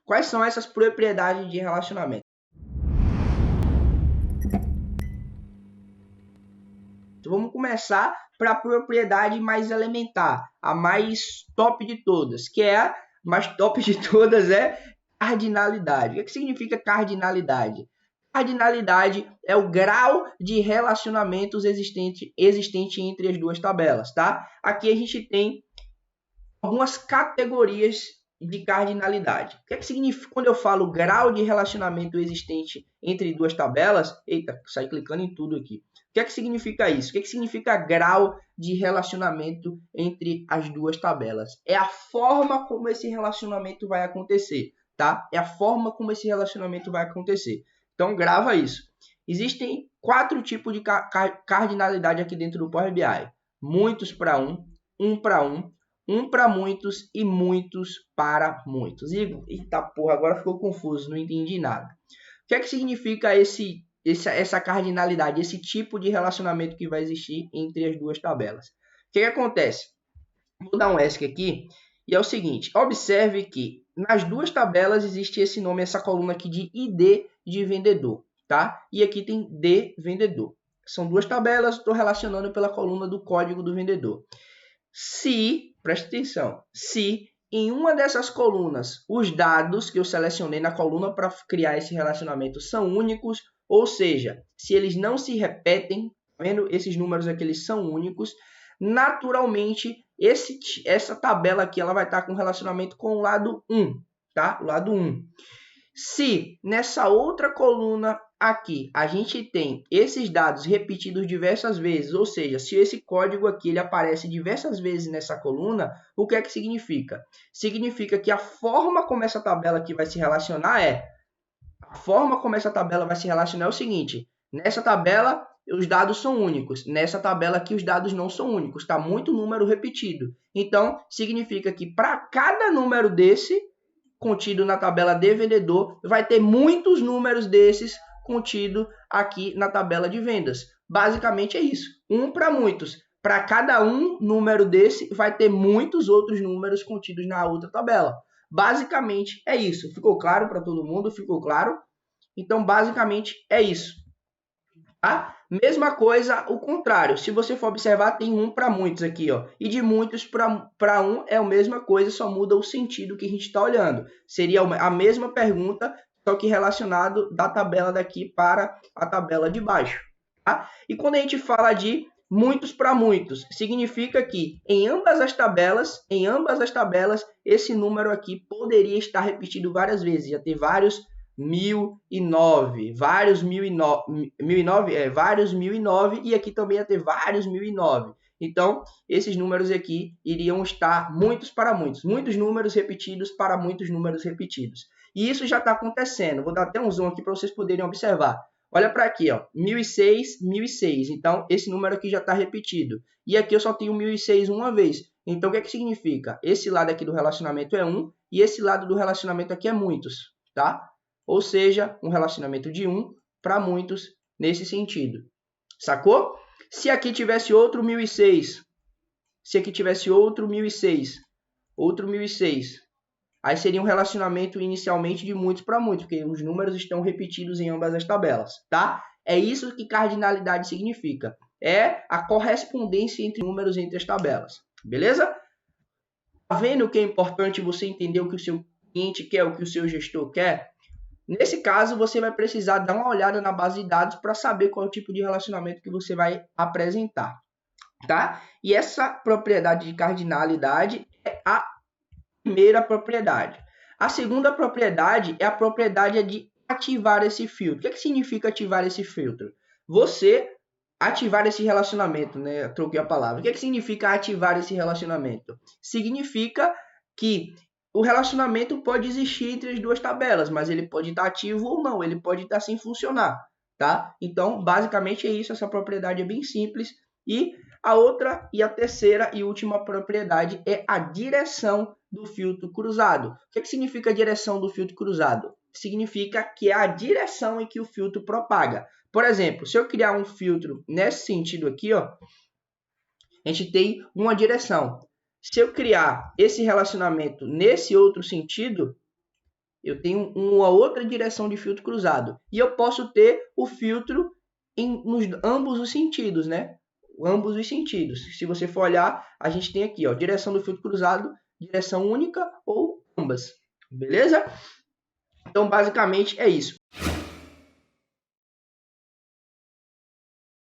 Quais são essas propriedades de relacionamento? Então, vamos começar para a propriedade mais elementar, a mais top de todas, que é a mais top de todas é cardinalidade. O que significa cardinalidade? Cardinalidade é o grau de relacionamentos existente entre as duas tabelas, tá? Aqui a gente tem algumas categorias de cardinalidade. O que significa quando eu falo grau de relacionamento existente entre duas tabelas? Eita, saí clicando em tudo aqui. O que significa isso? O que significa grau de relacionamento entre as duas tabelas? É a forma como esse relacionamento vai acontecer, tá? É a forma como esse relacionamento vai acontecer. Então, grava isso. Existem 4 tipos de cardinalidade aqui dentro do Power BI. Muitos para um para um para muitos e muitos para muitos. Eita porra, agora ficou confuso, não entendi nada. O que significa essa cardinalidade, esse tipo de relacionamento que vai existir entre as duas tabelas? O que acontece? Vou dar um ESC aqui, e é o seguinte, observe que nas duas tabelas existe esse nome, essa coluna aqui de ID de vendedor, tá? E aqui tem D vendedor. São duas tabelas, estou relacionando pela coluna do código do vendedor. Se, preste atenção, se em uma dessas colunas os dados que eu selecionei na coluna para criar esse relacionamento são únicos, ou seja, se eles não se repetem, vendo esses números aqui, eles são únicos, naturalmente essa tabela aqui ela vai estar com relacionamento com o lado 1, tá? O lado 1. Se nessa outra coluna aqui a gente tem esses dados repetidos diversas vezes, ou seja, se esse código aqui ele aparece diversas vezes nessa coluna, o que é que significa? Significa que a forma como essa tabela aqui vai se relacionar é o seguinte, nessa tabela os dados são únicos, nessa tabela aqui os dados não são únicos, está muito número repetido. Então, significa que para cada número desse contido na tabela de vendedor, vai ter muitos números desses contido aqui na tabela de vendas. Basicamente é isso, um para muitos. Para cada um número desse, vai ter muitos outros números contidos na outra tabela. Basicamente é isso. Ficou claro para todo mundo? Ficou claro? Então, basicamente é isso. Tá? Mesma coisa, o contrário. Se você for observar, tem um para muitos aqui, ó. E de muitos para um é a mesma coisa, só muda o sentido que a gente está olhando. Seria a mesma pergunta, só que relacionado da tabela daqui para a tabela de baixo. Tá? E quando a gente fala de muitos para muitos, significa que em ambas as tabelas, esse número aqui poderia estar repetido várias vezes, já ter vários 1009, vários 1009, vários 1009 e aqui também ia ter vários 1009. Então, esses números aqui iriam estar muitos para muitos, muitos números repetidos para muitos números repetidos. E isso já está acontecendo. Vou dar até um zoom aqui para vocês poderem observar. Olha para aqui, ó, 1006, 1006. Então, esse número aqui já está repetido. E aqui eu só tenho 1006 uma vez. Então, o que significa? Esse lado aqui do relacionamento é 1 e esse lado do relacionamento aqui é muitos, tá? Ou seja, um relacionamento de 1 para muitos nesse sentido. Sacou? Se aqui tivesse outro 1006, se aqui tivesse outro 1006, aí seria um relacionamento inicialmente de muitos para muitos, porque os números estão repetidos em ambas as tabelas, tá? É isso que cardinalidade significa. É a correspondência entre números entre as tabelas. Beleza? Tá vendo que é importante você entender o que o seu cliente quer, o que o seu gestor quer? Nesse caso, você vai precisar dar uma olhada na base de dados para saber qual é o tipo de relacionamento que você vai apresentar, tá? E essa propriedade de cardinalidade é a primeira propriedade. A segunda propriedade é a propriedade de ativar esse filtro. O que significa ativar esse filtro? Você ativar esse relacionamento, né? Eu troquei a palavra. O que significa ativar esse relacionamento? Significa que o relacionamento pode existir entre as duas tabelas, mas ele pode estar ativo ou não, ele pode estar sem funcionar, tá? Então, basicamente é isso, essa propriedade é bem simples. E a outra e a terceira e última propriedade é a direção do filtro cruzado. O que significa a direção do filtro cruzado? Significa que é a direção em que o filtro propaga. Por exemplo, se eu criar um filtro nesse sentido aqui, ó, a gente tem uma direção. Se eu criar esse relacionamento nesse outro sentido, eu tenho uma outra direção de filtro cruzado. E eu posso ter o filtro nos ambos os sentidos, né? Ambos os sentidos. Se você for olhar, a gente tem aqui, ó, direção do filtro cruzado, direção única ou ambas. Beleza? Então, basicamente, é isso.